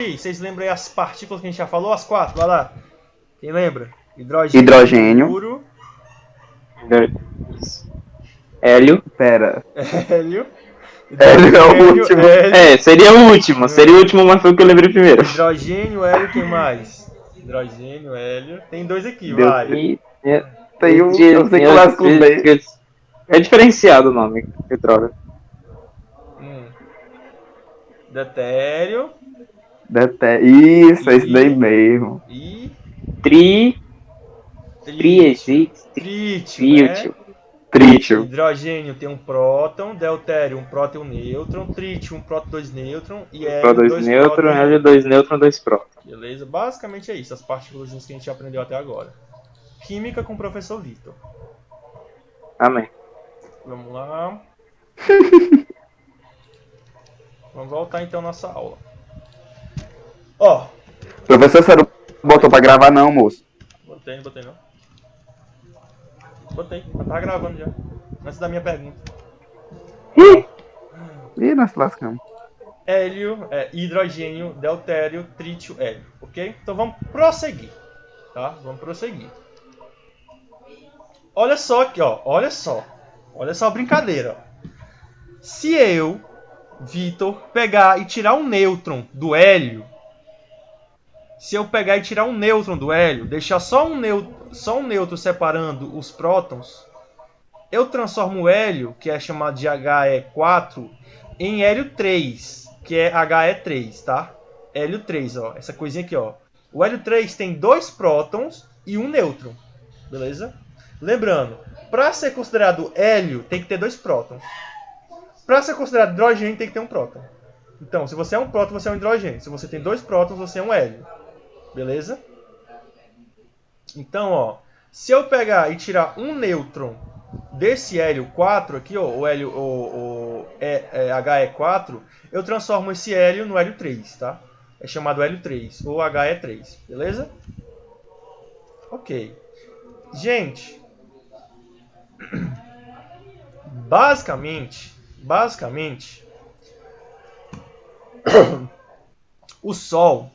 Vocês lembram aí as partículas que a gente já falou? As 4, vai lá. Quem lembra? Hidrogênio. Hidrogênio. Hélio. Pera. Hélio. Hélio é o último. Hélio. Seria o último. Seria o último, mas foi o que eu lembrei primeiro. Hidrogênio, hélio, quem mais? Hidrogênio, hélio. Tem 2 aqui, Deus. vai. Tem um. Eu sei que começa com D. É diferenciado o nome. Que droga. Deutério. Isso, é isso daí mesmo. E... Trítio. Trítio. Hidrogênio tem um próton, deutério um próton e um nêutron, trítio um próton e 2 nêutrons e hélio Pró 2 nêutrons, hélio 2 nêutrons, 2 prótons. Beleza? Basicamente é isso, as partículas que a gente aprendeu até agora. Química com o professor Vitor. Amém. Vamos lá. Vamos voltar então à nossa aula. Ó. Professor, você não botou pra gravar não, moço? Botei não. Botei, já tava gravando já. Antes da minha pergunta. Ih, nós lascamos. Hélio, hidrogênio, deutério, trítio, hélio. Ok? Então vamos prosseguir. Tá? Vamos prosseguir. Olha só aqui, ó. Olha só a brincadeira. Ó. Se eu, Vitor, pegar e tirar um nêutron do hélio. Se eu pegar e tirar um nêutron do hélio, deixar só um nêutron separando os prótons, eu transformo o hélio, que é chamado de He4, em hélio 3, que é He3, tá? Hélio 3, ó, essa coisinha aqui, ó. O hélio 3 tem 2 prótons e um nêutron, beleza? Lembrando, para ser considerado hélio, tem que ter 2 prótons. Para ser considerado hidrogênio, tem que ter um próton. Então, se você é um próton, você é um hidrogênio. Se você tem 2 prótons, você é um hélio. Beleza? Então, ó, se eu pegar e tirar um nêutron desse hélio 4 aqui, ó, o hélio He4, eu transformo esse hélio no hélio 3, tá? É chamado hélio 3 ou He3, beleza? Ok. Gente, basicamente, o Sol,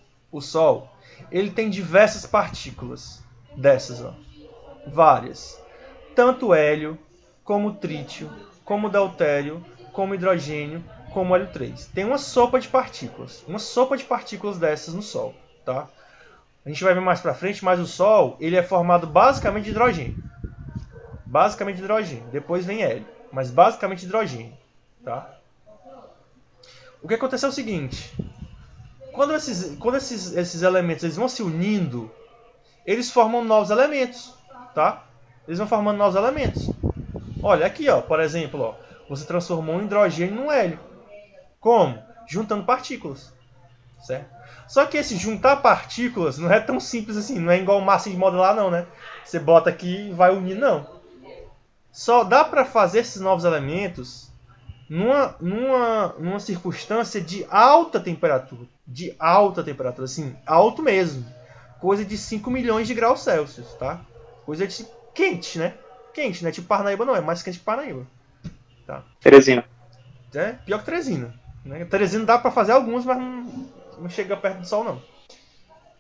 ele tem diversas partículas dessas, ó, várias. Tanto hélio, como trítio, como deutério, como hidrogênio, como hélio 3. Tem uma sopa de partículas dessas no Sol, tá? A gente vai ver mais pra frente, mas o Sol, ele é formado basicamente de hidrogênio. Depois vem hélio, mas basicamente hidrogênio, tá? O que aconteceu é o seguinte: quando esses elementos eles vão se unindo, eles formam novos elementos, tá? Eles vão formando novos elementos. Olha aqui, ó, por exemplo, ó, você transformou um hidrogênio num hélio. Como? Juntando partículas, certo? Só que esse juntar partículas não é tão simples assim, não é igual massa de modelar não, né? Você bota aqui e vai unir, não. Só dá para fazer esses novos elementos numa circunstância de alta temperatura. Assim, alto mesmo. Coisa de 5 milhões de graus Celsius, tá? Coisa de quente, né? Tipo Parnaíba não, é mais quente que Parnaíba. Tá? Teresina. É, pior que Teresina. Né? Teresina dá pra fazer alguns, mas não chega perto do Sol, não.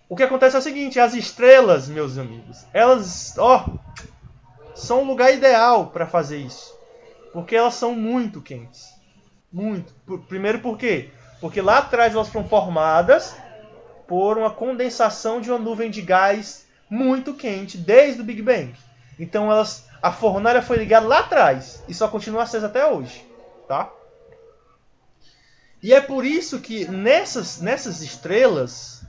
O que acontece é o seguinte, as estrelas, meus amigos, elas, ó, são o lugar ideal para fazer isso. Porque elas são muito quentes. Muito. Primeiro por quê? Porque lá atrás elas foram formadas por uma condensação de uma nuvem de gás muito quente desde o Big Bang. Então a fornalha foi ligada lá atrás e só continua acesa até hoje, tá? E é por isso que nessas estrelas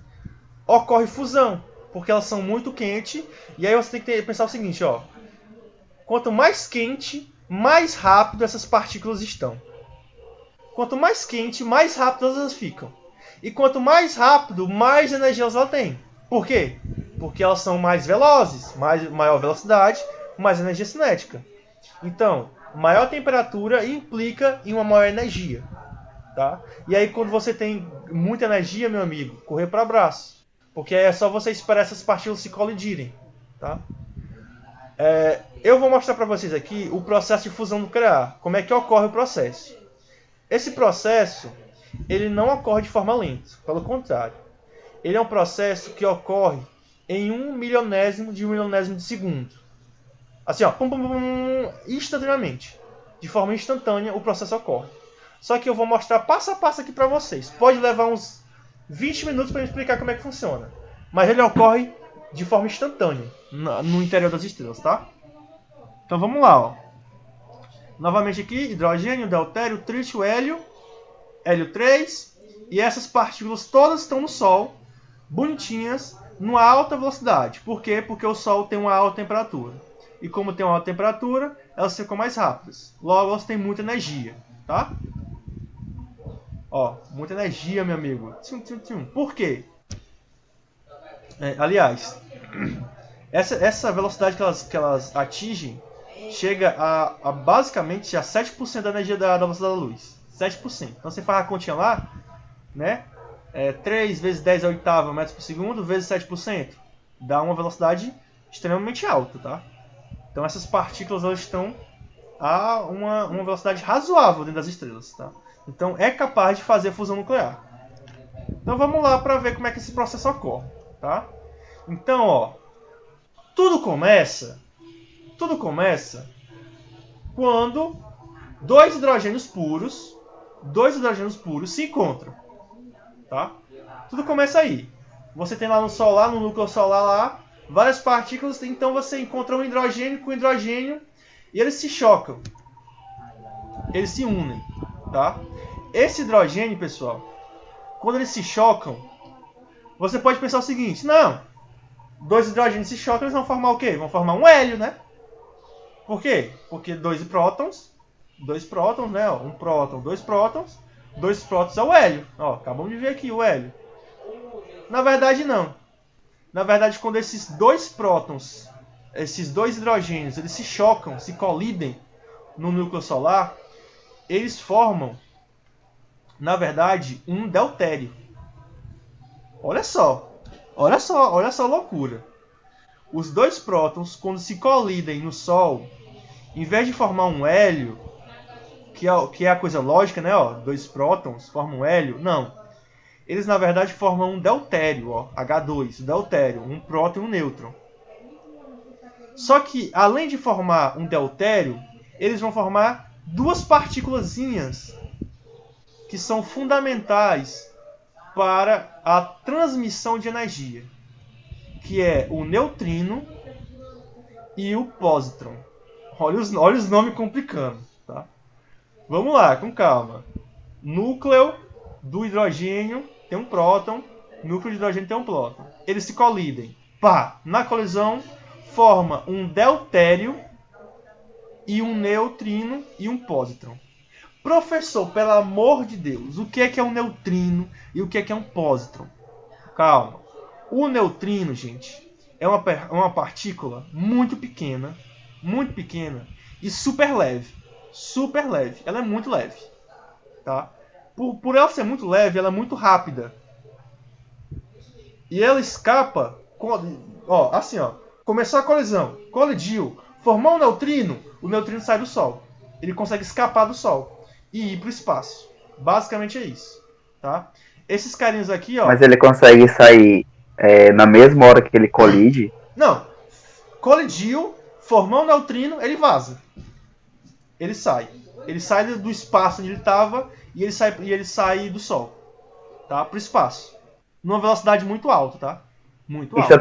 ocorre fusão, porque elas são muito quentes. E aí você tem que pensar o seguinte, ó: quanto mais quente, mais rápido essas partículas estão. Quanto mais quente, mais rápido elas ficam. E quanto mais rápido, mais energia elas têm. Por quê? Porque elas são mais velozes, maior velocidade, mais energia cinética. Então, maior temperatura implica em uma maior energia. Tá? E aí quando você tem muita energia, meu amigo, correr para abraço. Porque é só você esperar essas partículas se colidirem. Tá? Eu vou mostrar para vocês aqui o processo de fusão nuclear. Como é que ocorre o processo. Esse processo, ele não ocorre de forma lenta. Pelo contrário. ele é um processo que ocorre em 1 milionésimo de segundo. Assim, ó, pum, pum, pum, instantaneamente. De forma instantânea, o processo ocorre. Só que eu vou mostrar passo a passo aqui para vocês. Pode levar uns 20 minutos para explicar como é que funciona. Mas ele ocorre de forma instantânea no interior das estrelas, tá? Então vamos lá, ó. Novamente aqui, hidrogênio, deutério, trítio, hélio, hélio 3. E essas partículas todas estão no Sol, bonitinhas, numa alta velocidade. Por quê? Porque o Sol tem uma alta temperatura. E como tem uma alta temperatura, elas ficam mais rápidas. Logo, elas têm muita energia, tá? Ó, muita energia, meu amigo. Por quê? Aliás, essa velocidade que elas atingem chega a basicamente a 7% da energia da velocidade da luz. 7%. Então você faz a continha lá, né? 3 vezes 10 a oitava metros por segundo vezes 7%. Dá uma velocidade extremamente alta, tá? Então essas partículas elas estão a uma velocidade razoável dentro das estrelas, tá? Então é capaz de fazer fusão nuclear. Então vamos lá para ver como é que esse processo ocorre, tá? Então, ó, tudo começa quando dois hidrogênios puros se encontram, tá? Tudo começa aí. Você tem lá no Sol, lá no núcleo solar lá, várias partículas, então você encontra um hidrogênio com hidrogênio e eles se chocam. Eles se unem, tá? Esse hidrogênio, pessoal, quando eles se chocam, você pode pensar o seguinte: não, dois hidrogênios se chocam, eles vão formar o quê? Vão formar um hélio, né? Por quê? Porque dois prótons, né? Ó, um próton, dois prótons é o hélio. Ó, acabamos de ver aqui o hélio. Na verdade, não. Na verdade, quando esses dois prótons, esses dois hidrogênios, eles se chocam, se colidem no núcleo solar, eles formam, na verdade, um deutério. Olha só a loucura. Os dois prótons, quando se colidem no Sol, em vez de formar um hélio, que é a coisa lógica, né? Ó, dois prótons formam um hélio. Não. Eles, na verdade, formam um deutério, ó, H2, deutério, um próton e um nêutron. Só que, além de formar um deutério, eles vão formar duas partículazinhas que são fundamentais para a transmissão de energia, que é o neutrino e o pósitron. Olha os nomes complicando, tá? Vamos lá, com calma. Núcleo do hidrogênio tem um próton, núcleo de hidrogênio tem um próton. Eles se colidem. Pá! Na colisão, forma um deutério e um neutrino e um pósitron. Professor, pelo amor de Deus, o que é um neutrino e o que é um pósitron? Calma. O neutrino, gente, é uma partícula muito pequena e super leve. Super leve. Ela é muito leve, tá? Por ela ser muito leve, ela é muito rápida. E ela escapa, ó, assim, ó. Começou a colisão, colidiu, formou um neutrino, o neutrino sai do Sol. Ele consegue escapar do Sol e ir para o espaço. Basicamente é isso, tá? Esses carinhos aqui, ó. Mas ele consegue sair na mesma hora que ele colide? Não. Colidiu, formou um neutrino, ele vaza. Ele sai. Ele sai do espaço onde ele estava e ele sai do Sol, tá? Para o espaço. Numa velocidade muito alta, tá? Muito alta.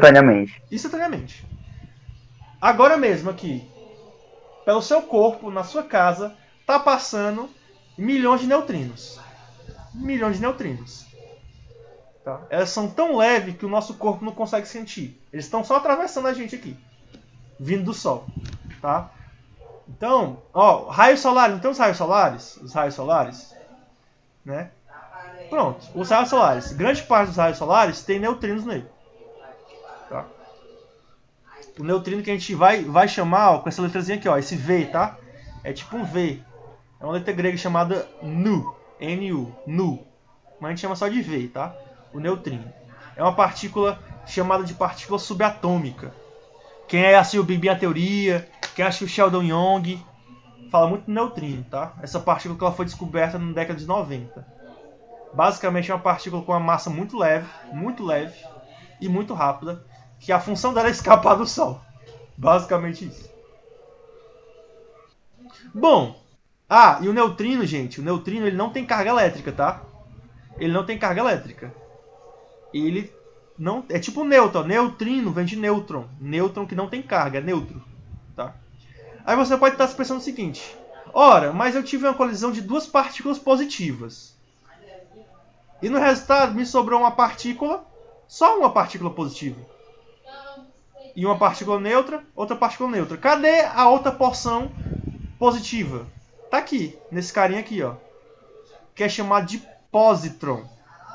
Instantaneamente. Agora mesmo aqui, pelo seu corpo, na sua casa, tá passando milhões de neutrinos. Tá? Elas são tão leves que o nosso corpo não consegue sentir. Eles estão só atravessando a gente aqui, vindo do Sol, tá? Então, ó, raios solares, não tem os raios solares? Os raios solares, né? Pronto, os raios solares. Grande parte dos raios solares tem neutrinos nele. Tá? O neutrino que a gente vai chamar, ó, com essa letrazinha aqui, ó, esse V, tá? É tipo um V. É uma letra grega chamada Nu. N-U, Nu. Mas a gente chama só de V, tá? O neutrino. É uma partícula chamada de partícula subatômica. Quem assistiu o Big Bang a Teoria, quem assistiu o Sheldon Young, fala muito do neutrino, tá? Essa partícula que ela foi descoberta na década de 90. Basicamente é uma partícula com uma massa muito leve e muito rápida, que a função dela é escapar do Sol. Basicamente isso. Bom, e o neutrino, gente, o neutrino ele não tem carga elétrica, tá? Ele não tem carga elétrica. Ele não é tipo nêutron. Neutrino vem de nêutron. Nêutron que não tem carga, é neutro, tá? Aí você pode estar se pensando o seguinte: ora, mas eu tive uma colisão de duas partículas positivas. E no resultado me sobrou uma partícula, só uma partícula positiva. E uma partícula neutra, outra partícula neutra. Cadê a outra porção positiva? Tá aqui, nesse carinha aqui, ó. Que é chamado de positron,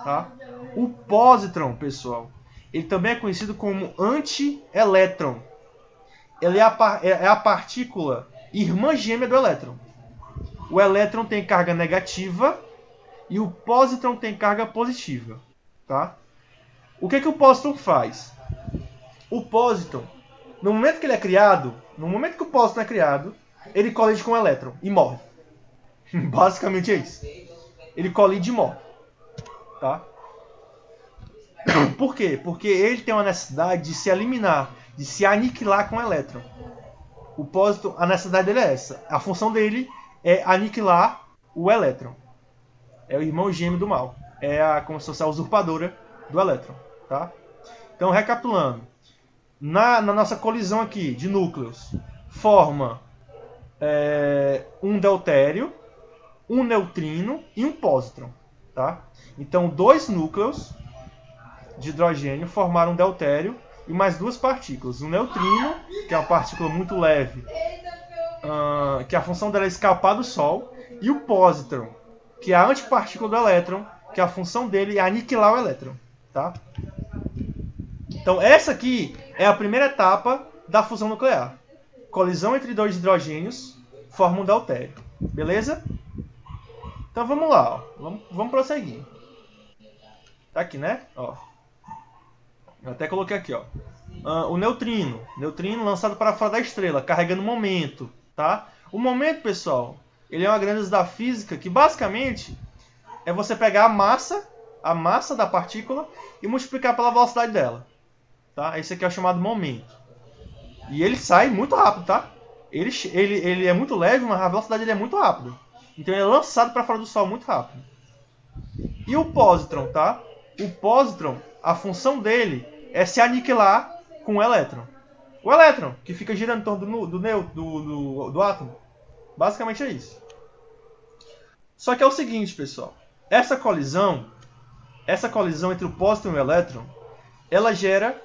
tá? O positron, pessoal, ele também é conhecido como antielétron. Ele é a partícula irmã gêmea do elétron. O elétron tem carga negativa e o positron tem carga positiva, tá? O que o positron faz? O positron, no momento que ele é criado, no momento que o positron é criado, ele colide com o elétron e morre. Basicamente é isso. Ele colide e morre, tá? Por quê? Porque ele tem uma necessidade de se eliminar, de se aniquilar com o elétron. O positron, a necessidade dele é essa. A função dele é aniquilar o elétron. É o irmão gêmeo do mal. Como se fosse a usurpadora do elétron, tá? Então, recapitulando. Na nossa colisão aqui de núcleos, forma um deutério, um neutrino e um positron, tá? Então, dois núcleos de hidrogênio formaram um deutério e mais duas partículas. Um neutrino, que é uma partícula muito leve, que a função dela é escapar do Sol, e o positron, que é a antipartícula do elétron, que a função dele é aniquilar o elétron, tá? Então, essa aqui é a primeira etapa da fusão nuclear. Colisão entre dois hidrogênios forma um deutério. Beleza? Então, vamos lá. Ó. Vamos prosseguir. Tá aqui, né? Ó. Eu até coloquei aqui, ó. O neutrino. Neutrino lançado para fora da estrela, carregando momento, tá? O momento, pessoal, ele é uma grandeza da física que, basicamente, é você pegar a massa da partícula e multiplicar pela velocidade dela. Tá? Esse aqui é o chamado momento. E ele sai muito rápido, tá? Ele é muito leve, mas a velocidade dele é muito rápida. Então ele é lançado para fora do Sol muito rápido. E o positron, tá? O positron, a função dele é se aniquilar com o elétron. O elétron, que fica girando em torno do átomo. Basicamente é isso. Só que é o seguinte, pessoal. Essa colisão entre o positron e o elétron, ela gera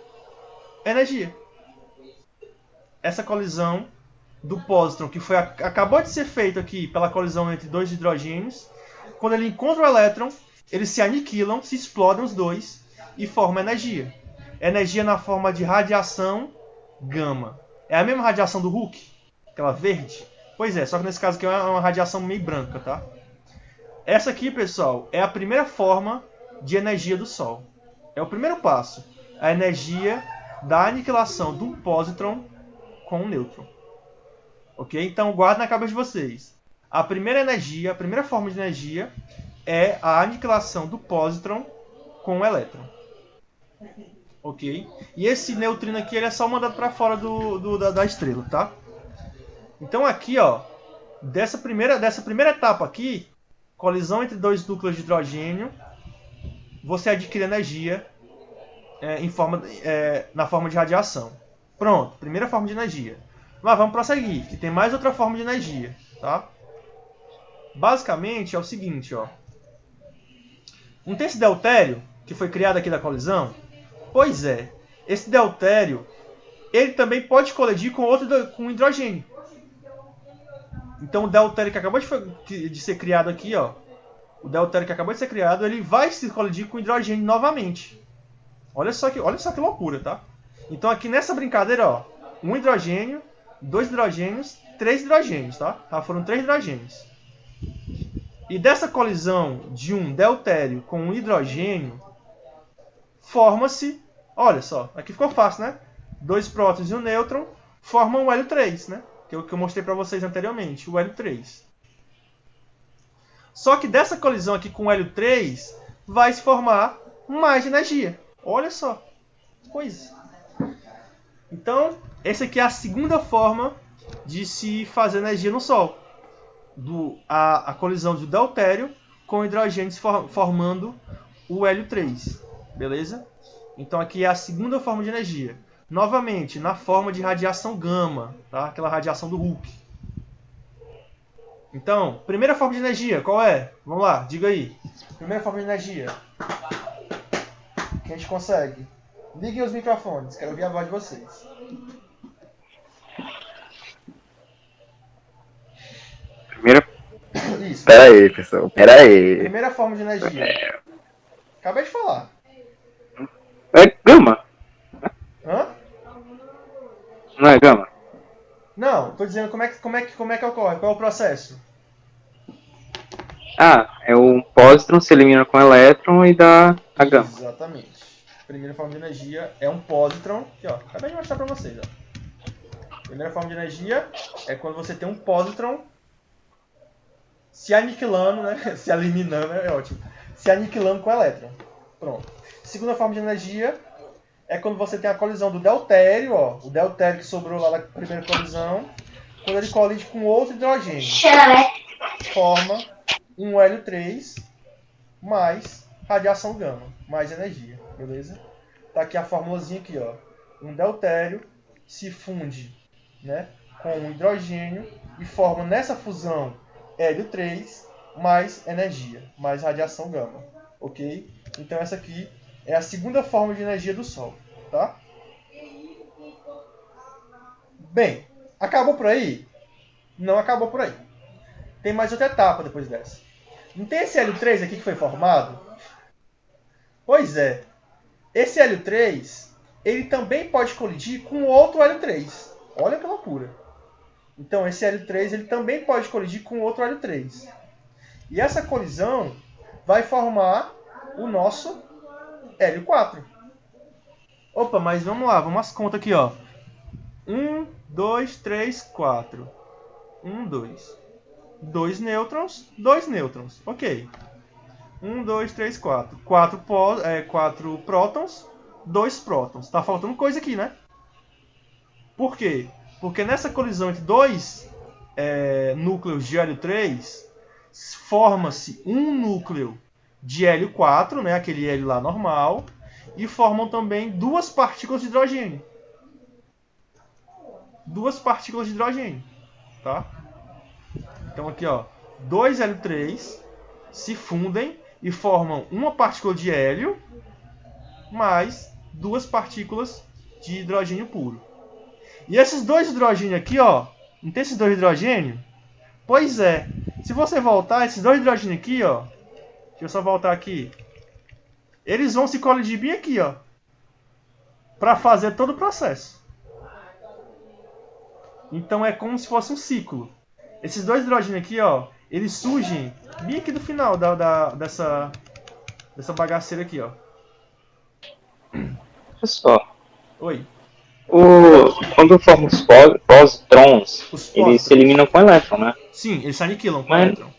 energia. Essa colisão do positron, que acabou de ser feita aqui pela colisão entre dois hidrogênios, quando ele encontra o elétron, eles se aniquilam, se explodem os dois e formam energia. Energia na forma de radiação gama. É a mesma radiação do Hooke, aquela verde? Pois é, só que nesse caso aqui é uma radiação meio branca, tá? Essa aqui, pessoal, é a primeira forma de energia do Sol. É o primeiro passo. A energia da aniquilação de um positron com um nêutron. Ok? Então, guarda na cabeça de vocês. A primeira forma de energia é a aniquilação do positron com o elétron. Ok? E esse neutrino aqui ele é só mandado para fora da estrela, tá? Então aqui, ó, dessa primeira etapa aqui, colisão entre dois núcleos de hidrogênio, você adquire energia na forma de radiação. Pronto, primeira forma de energia. Mas vamos prosseguir, que tem mais outra forma de energia, tá? Basicamente é o seguinte, ó. Não tem esse deutério que foi criado aqui da colisão? Pois é, esse deutério, ele também pode colidir com hidrogênio. Então o deutério que acabou de ser criado aqui, ó, o deutério que acabou de ser criado, ele vai se colidir com hidrogênio novamente. Olha só que loucura, tá? Então aqui nessa brincadeira, ó, um hidrogênio, dois hidrogênios, três hidrogênios, tá? Foram 3 hidrogênios. E dessa colisão de um deutério com um hidrogênio, forma-se, olha só, aqui ficou fácil, né? 2 prótons e um nêutron formam o hélio 3, né? Que eu mostrei para vocês anteriormente, o hélio 3. Só que dessa colisão aqui com o hélio 3 vai se formar mais energia. Olha só. Coisa. Então, essa aqui é a segunda forma de se fazer energia no Sol. A colisão do deutério com o hidrogênio formando o hélio 3. Beleza? Então aqui é a segunda forma de energia. Novamente, na forma de radiação gama. Tá? Aquela radiação do Hooke. Então, primeira forma de energia, qual é? Vamos lá, diga aí. Primeira forma de energia. Que a gente consegue. Liguem os microfones, quero ouvir a voz de vocês. Primeira. Isso. Pera aí, pessoal. Pera aí. Primeira forma de energia. Acabei de falar. É gama? Hã? Não é gama? Não, tô dizendo como é que ocorre, qual é o processo? Ah, é o pósitron se elimina com elétron e dá a gama. Exatamente. Primeira forma de energia é um pósitron. Aqui, ó. Acabei de mostrar pra vocês, ó. Primeira forma de energia é quando você tem um pósitron se aniquilando, né? Se eliminando, é ótimo. Se aniquilando com o elétron. Pronto. Segunda forma de energia é quando você tem a colisão do deutério, ó. O deutério que sobrou lá da primeira colisão. Quando ele colide com outro hidrogênio. Forma um hélio 3 mais radiação gama, mais energia, beleza? Tá aqui a formulazinha aqui, ó. Um deutério se funde, né, com um hidrogênio e forma nessa fusão hélio 3 mais energia, mais radiação gama, ok? Então essa aqui é a segunda forma de energia do Sol, tá? Bem, acabou por aí? Não acabou por aí. Tem mais outra etapa depois dessa. Não tem esse hélio 3 aqui que foi formado? Pois é. Esse hélio 3, ele também pode colidir com outro hélio 3. Olha que loucura. Então, esse hélio 3 ele também pode colidir com outro hélio 3. E essa colisão vai formar o nosso hélio 4. Opa, mas vamos lá, vamos às contas aqui, ó. 1, 2, 3, 4. 1, 2. 2 nêutrons, 2 nêutrons. Ok. 1, 2, 3, 4. 4 prótons, 2 prótons. Tá faltando coisa aqui, né? Por quê? Porque nessa colisão entre dois núcleos de hélio 3, forma-se um núcleo de hélio 4, né? Aquele hélio lá normal. E formam também duas partículas de hidrogênio. Duas partículas de hidrogênio. Tá? Então aqui, ó, 2 hélio 3 se fundem e formam uma partícula de hélio mais duas partículas de hidrogênio puro. E esses dois hidrogênios aqui, ó, não tem esses dois hidrogênios? Pois é, se você voltar, esses dois hidrogênios aqui, ó, deixa eu só voltar aqui, eles vão se colidir bem aqui, ó, para fazer todo o processo. Então é como se fosse um ciclo. Esses dois hidrogênios aqui, ó, eles surgem bem aqui do final dessa bagaceira aqui, ó. Olha só. Oi. Quando formam os pósitrons, Os eles se pósitrons. eliminam com elétron, né? Sim, eles se aniquilam com o Mas- elétron.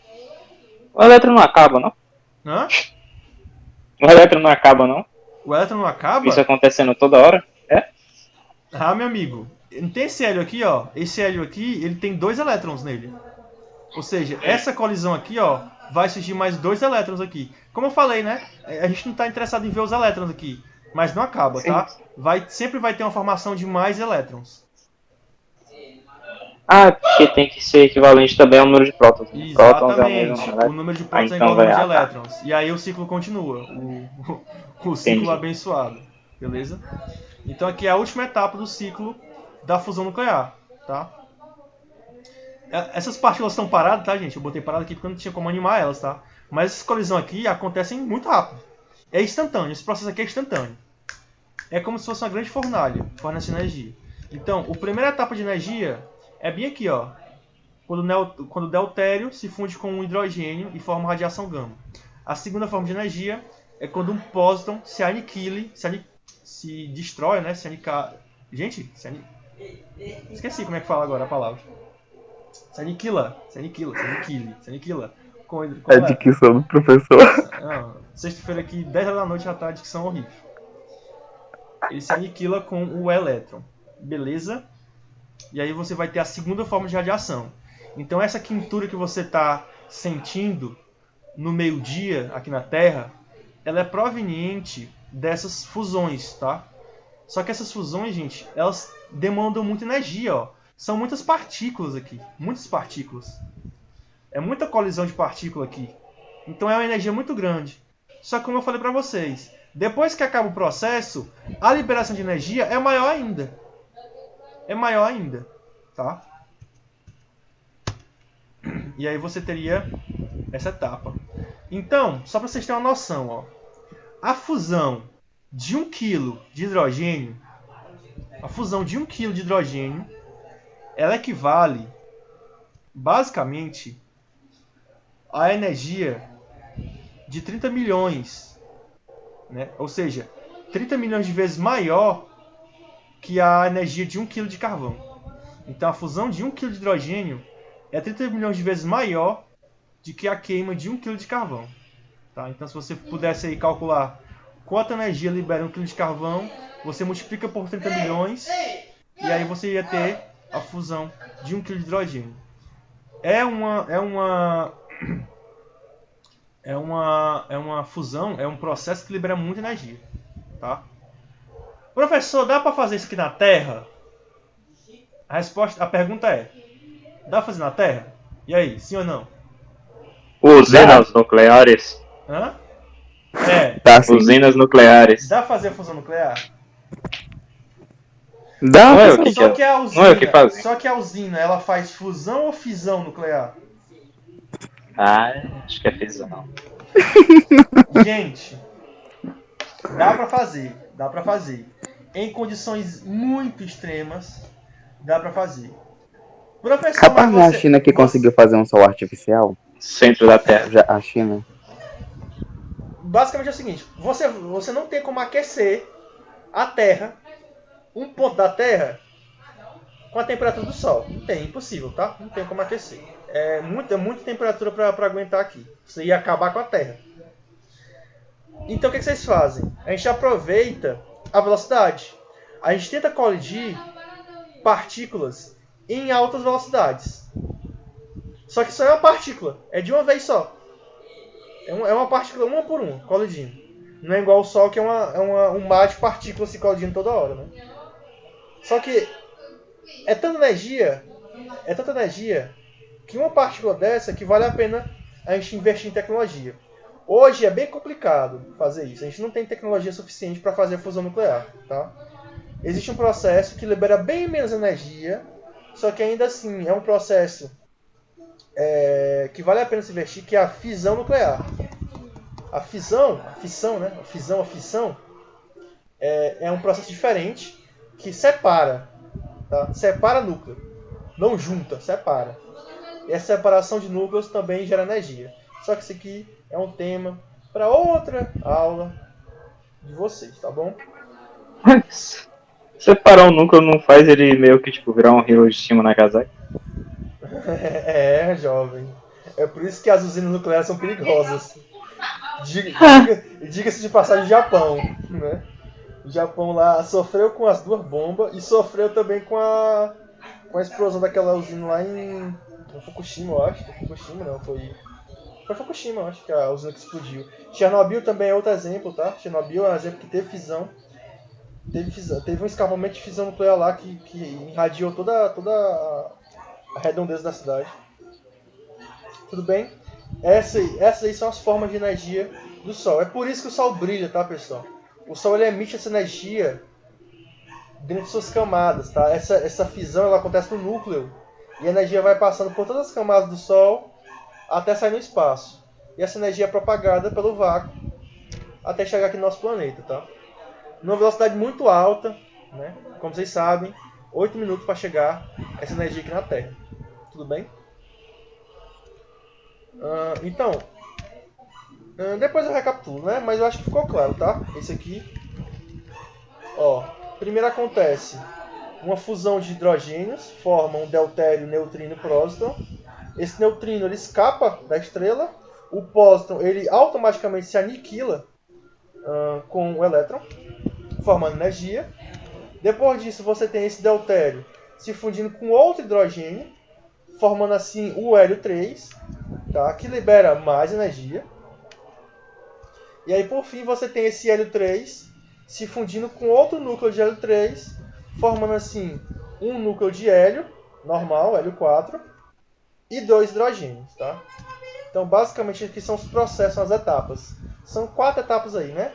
O elétron não acaba, não? Hã? O elétron não acaba, não? O elétron não acaba? Isso acontecendo toda hora? É? Ah, meu amigo. Não tem esse hélio aqui, ó. Esse hélio aqui, ele tem 2 elétrons nele. Ou seja, essa colisão aqui, ó, vai surgir mais 2 elétrons aqui. Como eu falei, né? A gente não está interessado em ver os elétrons aqui. Mas não acaba, tá? Sempre vai ter uma formação de mais elétrons. Ah, porque tem que ser equivalente também ao número de prótons. Prótons é o mesmo, Exatamente. né? O número de prótons é então igual ao número de vai- ah, tá. elétrons. E aí o ciclo continua. O ciclo Entendi. abençoado. Beleza? Então aqui é a última etapa do ciclo da fusão nuclear. Tá? Essas partículas estão paradas, tá, gente? Eu botei parada aqui porque eu não tinha como animar elas, tá? Mas essas colisões aqui acontecem muito rápido. É instantâneo. Esse processo aqui é instantâneo. É como se fosse uma grande fornalha, fornece energia. Então, a primeira etapa de energia é bem aqui, ó. Quando o deutério se funde com um hidrogênio e forma radiação gama. A segunda forma de energia é quando um pósitron se aniquile, se destrói, né? Gente, esqueci como é que fala agora a palavra. Se aniquila A dicção do professor. Sexta-feira aqui, 10 horas da noite, já tá a dicção horrível. Ele se aniquila com o elétron. Beleza? E aí você vai ter a segunda forma de radiação. Então essa quintura que você está sentindo no meio-dia aqui na Terra, ela é proveniente dessas fusões, tá? Só que essas fusões, gente, elas demandam muita energia, ó. São muitas partículas aqui, muitas partículas. É muita colisão de partícula aqui. Então é uma energia muito grande. Só que como eu falei para vocês, depois que acaba o processo, a liberação de energia é maior ainda. É maior ainda, tá? E aí você teria essa etapa. Então, só para vocês terem uma noção, ó, a fusão de 1 kg de hidrogênio, ela equivale basicamente à energia de 30 milhões, né? Ou seja, 30 milhões de vezes maior que a energia de 1 kg de carvão. Então a fusão de 1 kg de hidrogênio é 30 milhões de vezes maior do que a queima de 1 kg de carvão. Tá? Então se você pudesse aí calcular quanta energia libera 1 kg de carvão, você multiplica por 30 milhões e aí você ia ter a fusão de 1 kg de hidrogênio. É uma fusão, é um processo que libera muita energia. Tá? Professor, dá para fazer isso aqui na Terra? A pergunta é: dá pra fazer na Terra? E aí, sim ou não? Usinas nucleares. Hã? É. Tá, sim. Usinas nucleares. Dá pra fazer a fusão nuclear? Dá, Não é pessoal. o que Só que a não é o que faz. só que a usina, ela faz fusão ou fissão nuclear? Acho que é fissão. Gente, dá pra fazer. Em condições muito extremas, dá pra fazer. Professor, Capaz não é a China que conseguiu fazer um sol artificial? Centro da Terra. Já, a China. Basicamente é o seguinte, você não tem como aquecer a Terra, um ponto da Terra, com a temperatura do Sol. Não tem, impossível, tá? Não tem como aquecer. É muita temperatura para aguentar aqui. Você ia acabar com a Terra. Então o que vocês fazem? A gente aproveita a velocidade. A gente tenta colidir partículas em altas velocidades. Só que só é uma partícula. É de uma vez só. É uma partícula uma por uma, colidindo. Não é igual o Sol, que é um mar de partículas se colidindo toda hora, né? Só que é tanta energia, que uma partícula dessa que vale a pena a gente investir em tecnologia. Hoje é bem complicado fazer isso. A gente não tem tecnologia suficiente para fazer a fusão nuclear, tá? Existe um processo que libera bem menos energia, só que ainda assim é um processo que vale a pena se investir, que é a fissão nuclear. A fissão é um processo diferente que separa, tá? Separa núcleo, não junta, separa. E essa separação de núcleos também gera energia. Só que isso aqui é um tema para outra aula de vocês, tá bom? Separar um núcleo não faz ele meio que tipo virar um Hiroshima Nagasaki? Jovem. É por isso que as usinas nucleares são perigosas. Diga-se de passagem, o Japão, né? O Japão lá sofreu com as 2 bombas e sofreu também com a explosão daquela usina lá em Fukushima, eu acho. Fukushima não, foi Fukushima, eu acho, que a usina que explodiu. Chernobyl também é outro exemplo, tá? Chernobyl é um exemplo que teve fissão. Teve um escapamento de fissão nuclear lá que irradiou toda a redondeza da cidade. Tudo bem? Essas aí são as formas de energia do Sol. É por isso que o Sol brilha, tá, pessoal? O Sol ele emite essa energia dentro de suas camadas, tá? Essa fissão ela acontece no núcleo e a energia vai passando por todas as camadas do Sol até sair no espaço. E essa energia é propagada pelo vácuo até chegar aqui no nosso planeta, tá? Numa velocidade muito alta, né? Como vocês sabem, 8 minutos para chegar essa energia aqui na Terra. Tudo bem? Então, depois eu recapitulo, né? Mas eu acho que ficou claro, tá? Esse aqui. Ó, primeiro acontece uma fusão de hidrogênios, forma um deutério, neutrino e próton. esse neutrino ele escapa da estrela, o pósitron ele automaticamente se aniquila com o elétron, formando energia. Depois disso você tem esse deutério se fundindo com outro hidrogênio, formando assim o hélio 3, tá? Que libera mais energia. E aí por fim você tem esse hélio 3 se fundindo com outro núcleo de hélio 3, formando assim um núcleo de hélio normal, hélio 4, e 2 hidrogênios, tá? Então basicamente aqui são os processos, são as etapas. São 4 etapas aí, né?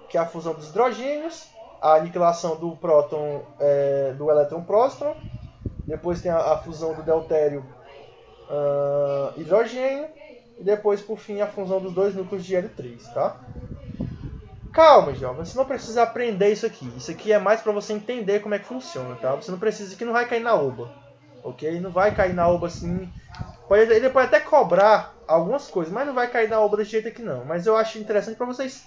Que é a fusão dos hidrogênios, a aniquilação do próton, do elétron-próstron, depois tem a fusão do deutério hidrogênio, e depois, por fim, a fusão dos 2 núcleos de hélio 3, tá? Calma, jovem, você não precisa aprender isso aqui. Isso aqui é mais para você entender como é que funciona, tá? Você não precisa, isso aqui não vai cair na oba, ok? Não vai cair na oba assim. Ele pode até cobrar algumas coisas, mas não vai cair na oba desse jeito aqui não. Mas eu acho interessante para vocês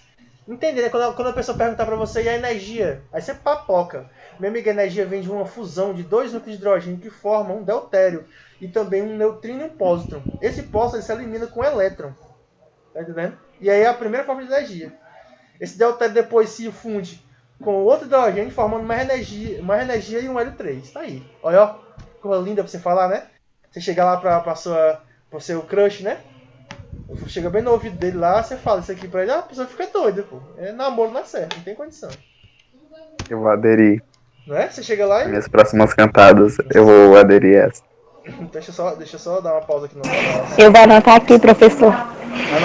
entenderem, né? Quando a pessoa perguntar para você, e a energia? Aí você papoca. Meu amigo, a energia vem de uma fusão de 2 núcleos de hidrogênio que formam um deutério e também um neutrino e um pósitron. Esse pósitron ele se elimina com um elétron. Tá entendendo? E aí é a primeira forma de energia. Esse deutério depois se funde com outro hidrogênio, formando mais energia e um hélio 3. Tá aí. Olha, ó. Coisa linda pra você falar, né? Você chega lá pro seu crush, né? Chega bem no ouvido dele lá, você fala isso aqui pra ele, a pessoa fica doida, pô. Namoro não é certo, não tem condição. Eu vou aderir. Não é? Você chega lá e... Minhas próximas cantadas, eu vou aderir essa. Deixa eu só dar uma pausa aqui no... Eu vou anotar aqui, professor.